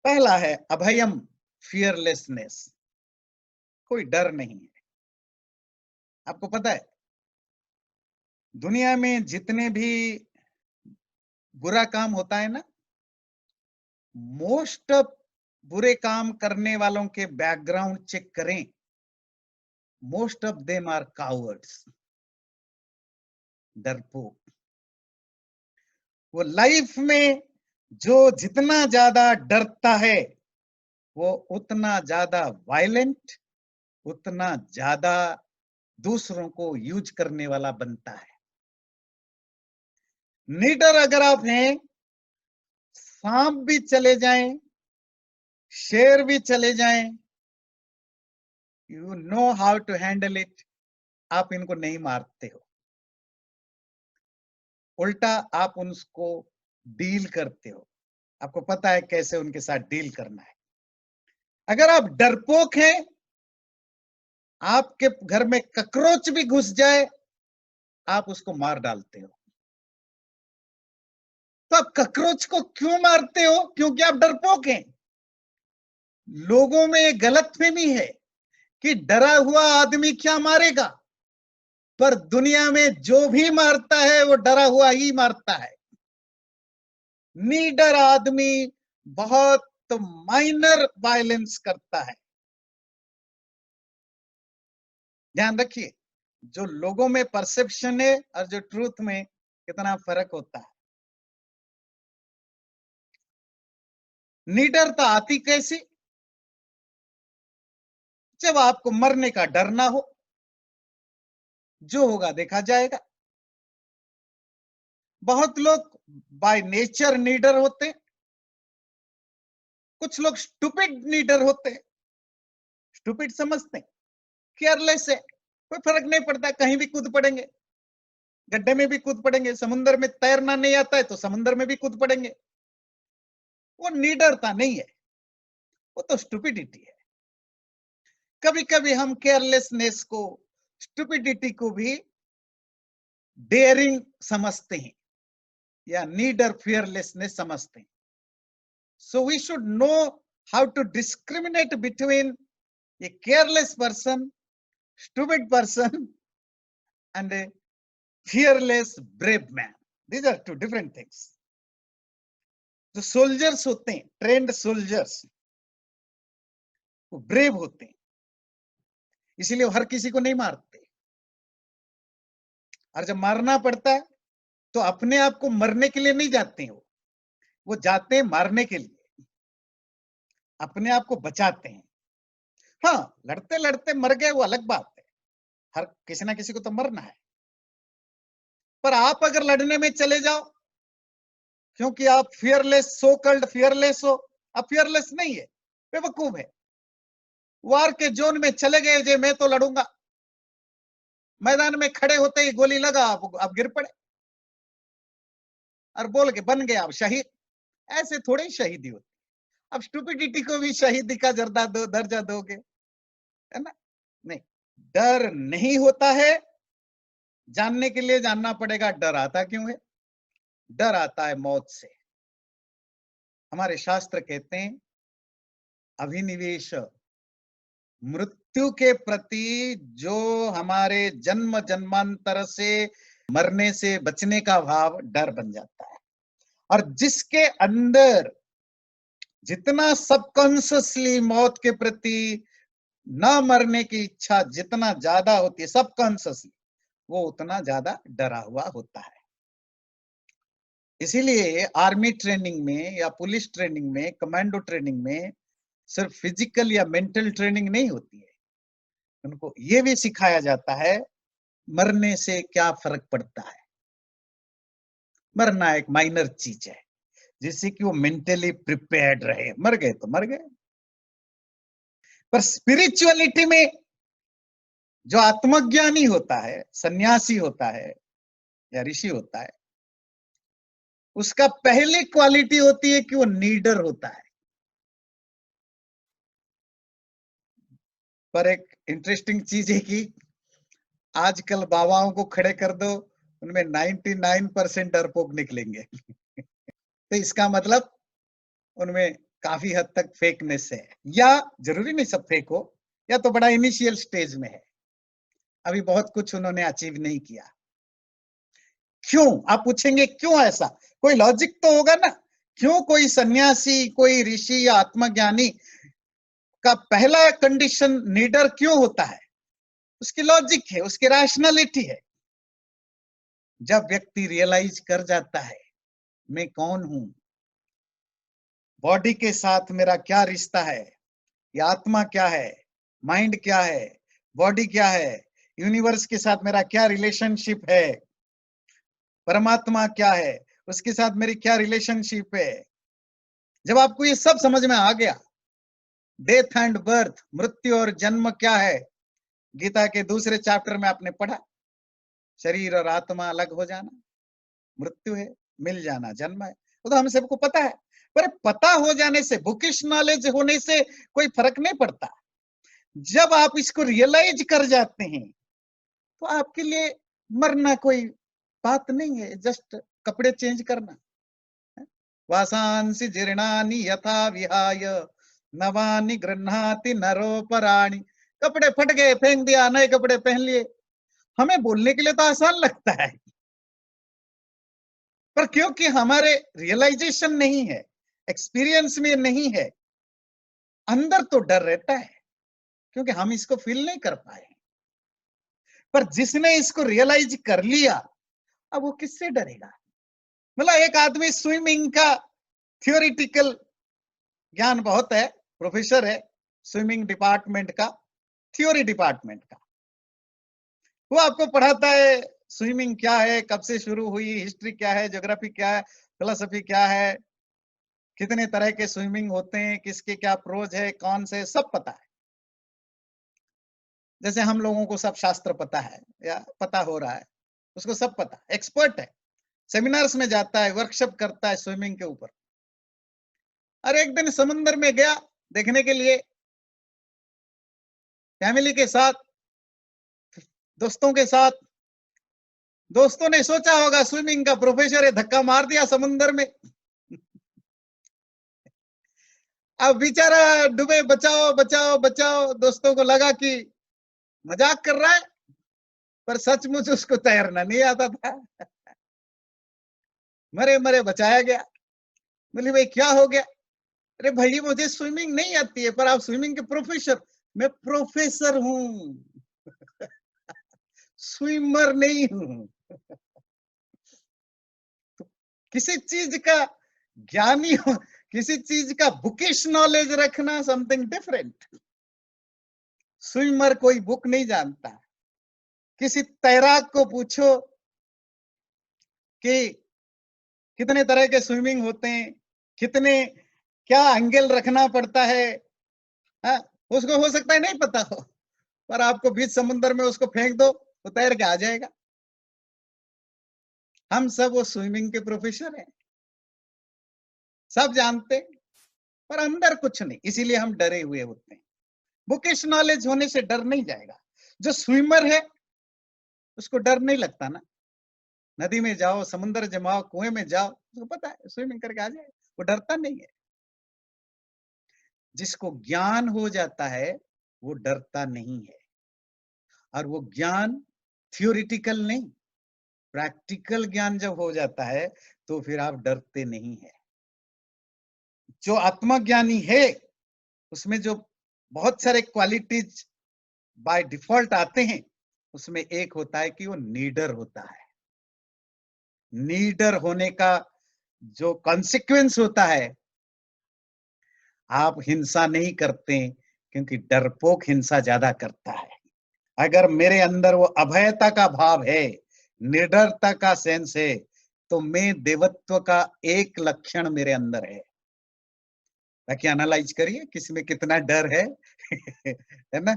पहला है अभयम, फियरलेसनेस, कोई डर नहीं है। आपको पता है दुनिया में जितने भी बुरा काम होता है ना, मोस्ट ऑफ बुरे काम करने वालों के बैकग्राउंड चेक करें, most of them are cowards, डरपोक। वो लाइफ में जो जितना ज्यादा डरता है वो उतना ज्यादा वायलेंट, उतना ज्यादा दूसरों को यूज करने वाला बनता है। निडर अगर आप हैं, सांप भी चले जाएं, शेर भी चले जाएं, you know how to handle it, आप इनको नहीं मारते हो, उल्टा आप उनको डील करते हो। आपको पता है कैसे उनके साथ डील करना है। अगर आप डरपोक हैं, आपके घर में ककरोच भी घुस जाए आप उसको मार डालते हो। तो आप ककरोच को क्यों मारते हो? क्योंकि आप डरपोक हैं। लोगों में एक गलतफहमी है कि डरा हुआ आदमी क्या मारेगा, पर दुनिया में जो भी मारता है वो डरा हुआ ही मारता है। निडर आदमी बहुत माइनर वायलेंस करता है। ध्यान रखिए, जो लोगों में परसेप्शन है और जो ट्रूथ में कितना फर्क होता है। निडरता आती कैसी? जब आपको मरने का डर ना हो, जो होगा देखा जाएगा। बहुत लोग बाय नेचर नीडर होते, कुछ लोग स्टूपिड नीडर होते हैं। स्टूपिड समझते हैं, केयरलेस है, कोई फर्क नहीं पड़ता, कहीं भी कूद पड़ेंगे, गड्ढे में भी कूद पड़ेंगे, समुद्र में तैरना नहीं आता है तो समुद्र में भी कूद पड़ेंगे। वो नीडरता नहीं है, वो तो स्टूपिडिटी है। कभी कभी हम केयरलेसनेस को, स्टूपिडिटी को भी डेयरिंग समझते हैं या नीडर फियरलेसनेस समझते हैं। So we should know how to discriminate between a careless person, stupid person, and a fearless brave man. These are two different things. जो सोल्जर्स होते हैं, ट्रेंड सोल्जर्स, वो ब्रेव होते हैं, इसीलिए वो हर किसी को नहीं मारते। और जब मारना पड़ता है तो अपने आप को मरने के लिए नहीं जाते हैं, वो जाते हैं मारने के लिए, अपने आप को बचाते हैं। हाँ, लड़ते लड़ते मर गए वो अलग बात है, हर किसी ना किसी को तो मरना है। पर आप अगर लड़ने में चले जाओ क्योंकि आप फियरलेस, सो कल्ड फियरलेस हो, आप फियरलेस नहीं है, बेवकूफ है। वार के जोन में चले गए जे मैं तो लड़ूंगा, मैदान में खड़े होते ही गोली लगा, आप गिर पड़े और बोल के बन गए आप शहीद। ऐसे थोड़े ही शहीदी होती। अब स्टूपिडिटी को भी शहीदी का दर्जा दोगे, है ना? नहीं, डर नहीं होता है। जानने के लिए जानना पड़ेगा डर आता क्यों है। डर आता है मौत से। हमारे शास्त्र कहते हैं अभिनिवेश, मृत्यु के प्रति जो हमारे जन्म जन्मांतर से मरने से बचने का भाव डर बन जाता है। और जिसके अंदर जितना सबकॉन्शियसली मौत के प्रति न मरने की इच्छा जितना ज्यादा होती है सबकॉन्शियसली, वो उतना ज्यादा डरा हुआ होता है। इसीलिए आर्मी ट्रेनिंग में या पुलिस ट्रेनिंग में, कमांडो ट्रेनिंग में सिर्फ फिजिकल या मेंटल ट्रेनिंग नहीं होती है, उनको ये भी सिखाया जाता है मरने से क्या फर्क पड़ता है। मरना एक माइनर चीज है, जिससे कि वो मेंटली प्रिपेयर्ड रहे। मर गए तो मर गए। पर स्पिरिचुअलिटी में जो आत्मज्ञानी होता है, सन्यासी होता है या ऋषि होता है, उसका पहली क्वालिटी होती है कि वो नीडर होता है। पर एक इंटरेस्टिंग चीज है कि आजकल बाबाओं को खड़े कर दो, उनमें 99% डरपोक निकलेंगे। तो इसका मतलब उनमें काफी हद तक फेकनेस है, या जरूरी नहीं सब फेक हो, या तो बड़ा इनिशियल स्टेज में है, अभी बहुत कुछ उन्होंने अचीव नहीं किया। क्यों आप पूछेंगे, क्यों ऐसा? कोई लॉजिक तो होगा ना। क्यों कोई सन्यासी, कोई ऋषि या आत्मज्ञानी का पहला कंडीशन नीडर क्यों होता है? उसकी लॉजिक है, उसकी रैशनैलिटी है। जब व्यक्ति रियलाइज कर जाता है मैं कौन हूं, बॉडी के साथ मेरा क्या रिश्ता है, ये आत्मा क्या है, माइंड क्या है, बॉडी क्या है, यूनिवर्स के साथ मेरा क्या रिलेशनशिप है, परमात्मा क्या है, उसके साथ मेरी क्या रिलेशनशिप है। जब आपको ये सब समझ में आ गया, डेथ एंड बर्थ, मृत्यु और जन्म क्या है, गीता के दूसरे चैप्टर में आपने पढ़ा, शरीर और आत्मा अलग हो जाना मृत्यु है, मिल जाना जन्म है, वो तो हम सबको पता है। पर पता हो जाने से, बुकिश नॉलेज होने से कोई फर्क नहीं पड़ता। जब आप इसको रियलाइज कर जाते हैं तो आपके लिए मरना कोई बात नहीं है, जस्ट कपड़े चेंज करना। वासांसि जीर्णानि यथा विहाय नवानि गृह्णाति नरोपराणि। कपड़े फट गए, फेंक दिया, नए कपड़े पहन लिए। हमें बोलने के लिए तो आसान लगता है, पर क्योंकि हमारे रियलाइजेशन नहीं है, एक्सपीरियंस में नहीं है, अंदर तो डर रहता है, क्योंकि हम इसको फील नहीं कर पाए। पर जिसने इसको रियलाइज कर लिया, अब वो किससे डरेगा? मतलब एक आदमी स्विमिंग का थियोरिटिकल ज्ञान बहुत है, प्रोफेसर है स्विमिंग डिपार्टमेंट का, थ्योरी डिपार्टमेंट का, वो आपको पढ़ाता है स्विमिंग क्या है, कब से शुरू हुई, हिस्ट्री क्या है, ज्योग्राफी क्या है, फिलोसफी क्या है, कितने तरह के स्विमिंग होते हैं, किसके क्या प्रोज है, कौन से, सब पता है। जैसे हम लोगों को सब शास्त्र पता है या पता हो रहा है, उसको सब पता, एक्सपर्ट है, सेमिनार्स में जाता है, वर्कशॉप करता है स्विमिंग के ऊपर। और एक दिन समुद्र में गया देखने के लिए, फैमिली के साथ, दोस्तों के साथ। दोस्तों ने सोचा होगा स्विमिंग का प्रोफेसर है, धक्का मार दिया समुद्र में। अब बेचारा डूबे, बचाओ बचाओ बचाओ। दोस्तों को लगा कि मजाक कर रहा है, पर सचमुच उसको तैरना नहीं आता था। मरे मरे बचाया गया। बोले भाई क्या हो गया? अरे भाई मुझे स्विमिंग नहीं आती है, पर आप स्विमिंग के प्रोफेसर। मैं प्रोफेसर हूं, स्विमर नहीं हूं। तो किसी चीज का ज्ञानी हो, किसी चीज का बुकिश नॉलेज रखना समथिंग डिफरेंट। स्विमर कोई बुक नहीं जानता। किसी तैराक को पूछो कि कितने तरह के स्विमिंग होते हैं, कितने क्या एंगल रखना पड़ता है, हाँ, उसको हो सकता है नहीं पता हो, पर आपको बीच समुद्र में उसको फेंक दो तो तैर के आ जाएगा। हम सब वो स्विमिंग के प्रोफेसर हैं, सब जानते हैं, पर अंदर कुछ नहीं, इसीलिए हम डरे हुए होते हैं। बुकिश नॉलेज होने से डर नहीं जाएगा। जो स्विमर है उसको डर नहीं लगता ना। नदी में जाओ, समुद्र जमाओ, कुएं में जाओ, उसको पता है स्विमिंग करके आ जाए, वो डरता नहीं है। जिसको ज्ञान हो जाता है वो डरता नहीं है। और वो ज्ञान थियोरिटिकल नहीं, प्रैक्टिकल ज्ञान जब हो जाता है तो फिर आप डरते नहीं है। जो आत्मज्ञानी है उसमें जो बहुत सारे क्वालिटीज बाय डिफॉल्ट आते हैं, उसमें एक होता है कि वो नीडर होता है। नीडर होने का जो कॉन्सिक्वेंस होता है, आप हिंसा नहीं करते, क्योंकि डरपोक हिंसा ज्यादा करता है। अगर मेरे अंदर वो अभयता का भाव है, निडरता का सेंस है, तो मैं देवत्व का एक लक्षण मेरे अंदर है। ताकि एनालाइज करिए किसी में कितना डर है है ना?